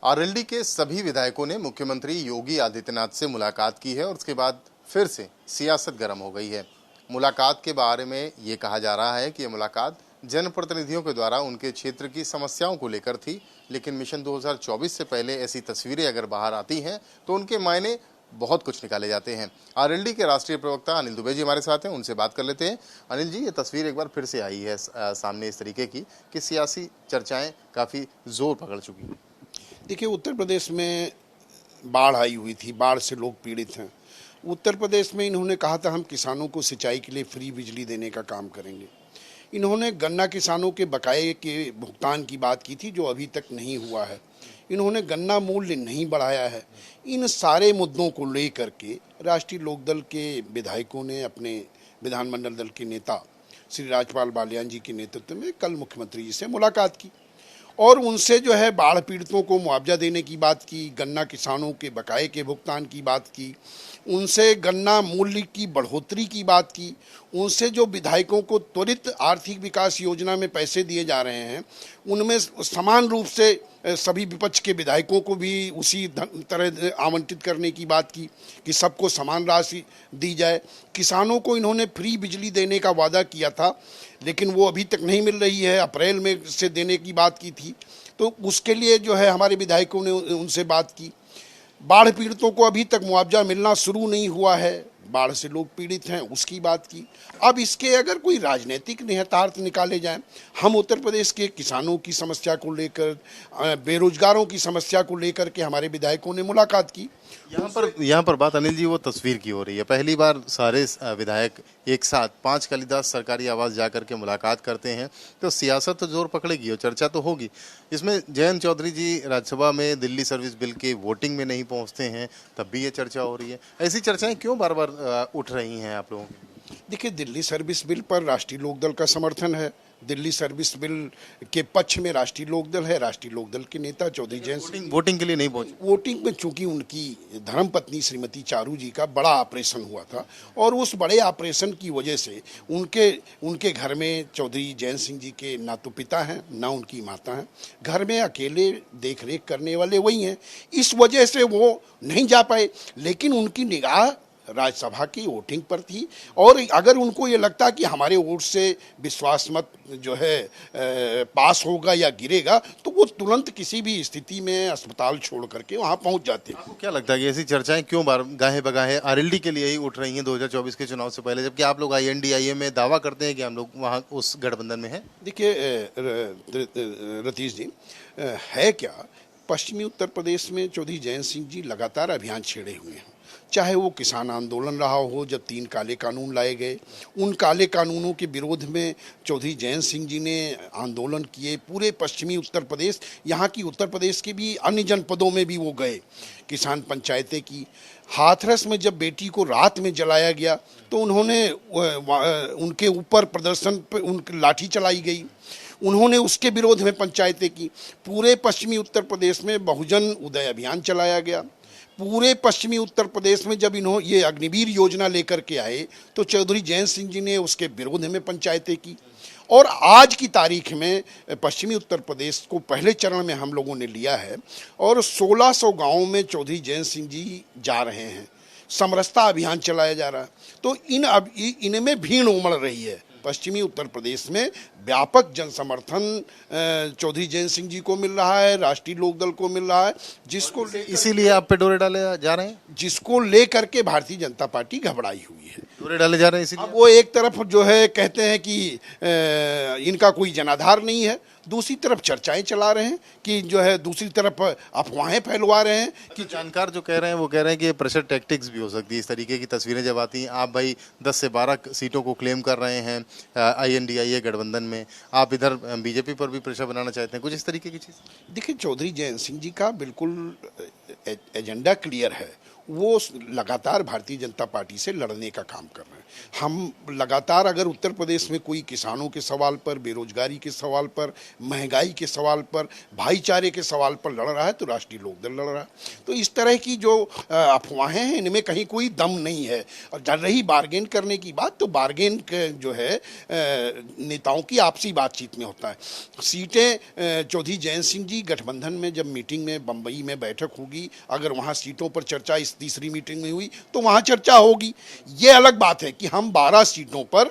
RLD के सभी विधायकों ने मुख्यमंत्री योगी आदित्यनाथ से मुलाकात की है और उसके बाद फिर से सियासत गर्म हो गई है। मुलाकात के बारे में ये कहा जा रहा है कि ये मुलाकात जनप्रतिनिधियों के द्वारा उनके क्षेत्र की समस्याओं को लेकर थी, लेकिन मिशन 2024 से पहले ऐसी तस्वीरें अगर बाहर आती हैं तो उनके मायने बहुत कुछ निकाले जाते हैं। आरएलडी के राष्ट्रीय प्रवक्ता अनिल दुबे जी हमारे साथ हैं, उनसे बात कर लेते हैं। अनिल जी, ये तस्वीर एक बार फिर से आई है सामने इस तरीके की कि सियासी चर्चाएं काफ़ी जोर पकड़ चुकी हैं। देखिए, उत्तर प्रदेश में बाढ़ आई हुई थी, बाढ़ से लोग पीड़ित हैं। उत्तर प्रदेश में इन्होंने कहा था हम किसानों को सिंचाई के लिए फ्री बिजली देने का काम करेंगे। इन्होंने गन्ना किसानों के बकाये के भुगतान की बात की थी, जो अभी तक नहीं हुआ है। इन्होंने गन्ना मूल्य नहीं बढ़ाया है। इन सारे मुद्दों को लेकर के राष्ट्रीय लोकदल के विधायकों ने अपने विधानमंडल दल के नेता श्री राजपाल बालियान जी के नेतृत्व में कल मुख्यमंत्री जी से मुलाकात की और उनसे जो है बाढ़ पीड़ितों को मुआवजा देने की बात की, गन्ना किसानों के बकाये के भुगतान की बात की, उनसे गन्ना मूल्य की बढ़ोतरी की बात की, उनसे जो विधायकों को त्वरित आर्थिक विकास योजना में पैसे दिए जा रहे हैं उनमें समान रूप से सभी विपक्ष के विधायकों को भी उसी तरह आवंटित करने की बात की कि सबको समान राशि दी जाए। किसानों को इन्होंने फ्री बिजली देने का वादा किया था, लेकिन वो अभी तक नहीं मिल रही है। अप्रैल में से देने की बात की थी, तो उसके लिए जो है हमारे विधायकों ने उनसे बात की। बाढ़ पीड़ितों को अभी तक मुआवजा मिलना शुरू नहीं हुआ है, बाढ़ से लोग पीड़ित हैं, उसकी बात की। अब इसके अगर कोई राजनीतिक निहितार्थ निकाले जाएं, हम उत्तर प्रदेश के किसानों की समस्या को लेकर, बेरोजगारों की समस्या को लेकर के हमारे विधायकों ने मुलाकात की। यहाँ पर बात अनिल जी वो तस्वीर की हो रही है। पहली बार सारे विधायक एक साथ 5 कालिदास सरकारी आवास जाकर के मुलाकात करते हैं, तो सियासत तो जोर पकड़ेगी और चर्चा तो होगी। इसमें जयंत चौधरी जी राज्यसभा में दिल्ली सर्विस बिल के वोटिंग में नहीं पहुंचते हैं, तब भी ये चर्चा हो रही है। ऐसी चर्चाएं क्यों बार बार उठ रही हैं आप लोगों की? देखिए, दिल्ली सर्विस बिल पर राष्ट्रीय लोकदल का समर्थन है। दिल्ली सर्विस बिल के पक्ष में राष्ट्रीय लोकदल है। राष्ट्रीय लोकदल के नेता चौधरी जयंत सिंह वोटिंग के लिए नहीं पहुंचे। वोटिंग में चूंकि उनकी धर्मपत्नी श्रीमती चारू जी का बड़ा ऑपरेशन हुआ था और उस बड़े ऑपरेशन की वजह से उनके घर में चौधरी जयंत सिंह जी के ना तो पिता हैं ना उनकी माता हैं, घर में अकेले देख रेख करने वाले वही हैं। इस वजह से वो नहीं जा पाए, लेकिन उनकी निगाह राज्यसभा की वोटिंग पर थी और अगर उनको ये लगता कि हमारे वोट से विश्वास मत जो है पास होगा या गिरेगा, तो वो तुरंत किसी भी स्थिति में अस्पताल छोड़ करके वहाँ पहुँच जाते हैं। आपको क्या लगता है कि ऐसी चर्चाएं क्यों बार गाहे बगाहे आरएलडी के लिए ही उठ रही हैं 2024 के चुनाव से पहले, जबकि आप लोग आईएनडीआईए में दावा करते हैं कि हम लोग वहाँ उस गठबंधन में हैं? देखिए रतीश जी, है क्या, पश्चिमी उत्तर प्रदेश में चौधरी जयंत सिंह जी लगातार अभियान छेड़े हुए हैं। चाहे वो किसान आंदोलन रहा हो, जब 3 काले कानून लाए गए, उन काले कानूनों के विरोध में चौधरी जयंत सिंह जी ने आंदोलन किए। पूरे पश्चिमी उत्तर प्रदेश, यहाँ की उत्तर प्रदेश के भी अन्य जनपदों में भी वो गए, किसान पंचायतें की। हाथरस में जब बेटी को रात में जलाया गया तो उन्होंने उनके ऊपर प्रदर्शन पर उनकी लाठी चलाई गई, उन्होंने उसके विरोध में पंचायतें की। पूरे पश्चिमी उत्तर प्रदेश में बहुजन उदय अभियान चलाया गया। पूरे पश्चिमी उत्तर प्रदेश में जब ये अग्निवीर योजना लेकर के आए तो चौधरी जयंत सिंह जी ने उसके विरोध में पंचायतें की। और आज की तारीख में पश्चिमी उत्तर प्रदेश को पहले चरण में हम लोगों ने लिया है और 1600 गाँवों में चौधरी जयंत सिंह जी जा रहे हैं, समरसता अभियान चलाया जा रहा है। तो इनमें भीड़ उमड़ रही है। पश्चिमी उत्तर प्रदेश में व्यापक जन समर्थन चौधरी जयंत सिंह जी को मिल रहा है, राष्ट्रीय लोकदल को मिल रहा है, जिसको इसीलिए आप पे डोरे डाले जा रहे हैं, जिसको लेकर के भारतीय जनता पार्टी घबराई हुई है। डोरे डाले जा रहे हैं इसीलिए। अब वो एक तरफ जो है कहते हैं कि इनका कोई जनाधार नहीं है, दूसरी तरफ चर्चाएं चला रहे हैं कि जो है दूसरी तरफ अफवाहें फैलवा रहे हैं कि जानकार जो कह रहे हैं वो कह रहे हैं कि प्रेशर टैक्टिक्स भी हो सकती है। इस तरीके की तस्वीरें जब आती हैं, आप भाई 10 से 12 सीटों को क्लेम कर रहे हैं आईएनडीआईए गठबंधन में, आप इधर बीजेपी पर भी प्रेशर बनाना चाहते हैं, कुछ इस तरीके की चीज़। देखिए, चौधरी जयंत सिंह जी का बिल्कुल एजेंडा क्लियर है। वो लगातार भारतीय जनता पार्टी से लड़ने का काम कर रहे हैं। हम लगातार अगर उत्तर प्रदेश में कोई किसानों के सवाल पर, बेरोजगारी के सवाल पर, महंगाई के सवाल पर, भाईचारे के सवाल पर लड़ रहा है तो राष्ट्रीय लोकदल लड़ रहा है। तो इस तरह की जो अफवाहें हैं इनमें कहीं कोई दम नहीं है। और जब रही बार्गेन करने की बात, तो बार्गेन जो है नेताओं की आपसी बातचीत में होता है। सीटें चौधरी जयंत सिंह जी गठबंधन में जब मीटिंग में बम्बई में बैठक होगी, अगर वहाँ सीटों पर चर्चा इस तीसरी मीटिंग में हुई तो वहाँ चर्चा होगी। ये अलग बात है कि हम 12 सीटों पर,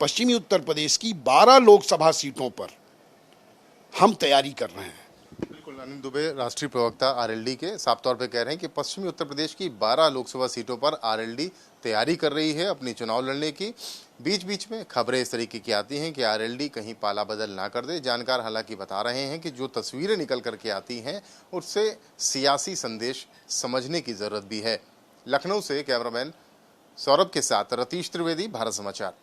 पश्चिमी उत्तर प्रदेश की 12 लोकसभा सीटों पर हम तैयारी कर रहे हैं। बिल्कुल, अनिल दुबे राष्ट्रीय प्रवक्ता आरएलडी के साफ तौर पे कह रहे हैं कि पश्चिमी उत्तर प्रदेश की 12 लोकसभा सीटों पर आरएलडी तैयारी कर रही है अपनी चुनाव लड़ने की। बीच बीच में खबरें इस तरीके की आती हैं कि आरएलडी कहीं पाला बदल ना कर दे। जानकार हालांकि बता रहे हैं कि जो तस्वीरें निकल करके आती हैं उससे सियासी संदेश समझने की जरूरत भी है। लखनऊ से कैमरामैन सौरभ के साथ रतीश त्रिवेदी, भारत समाचार।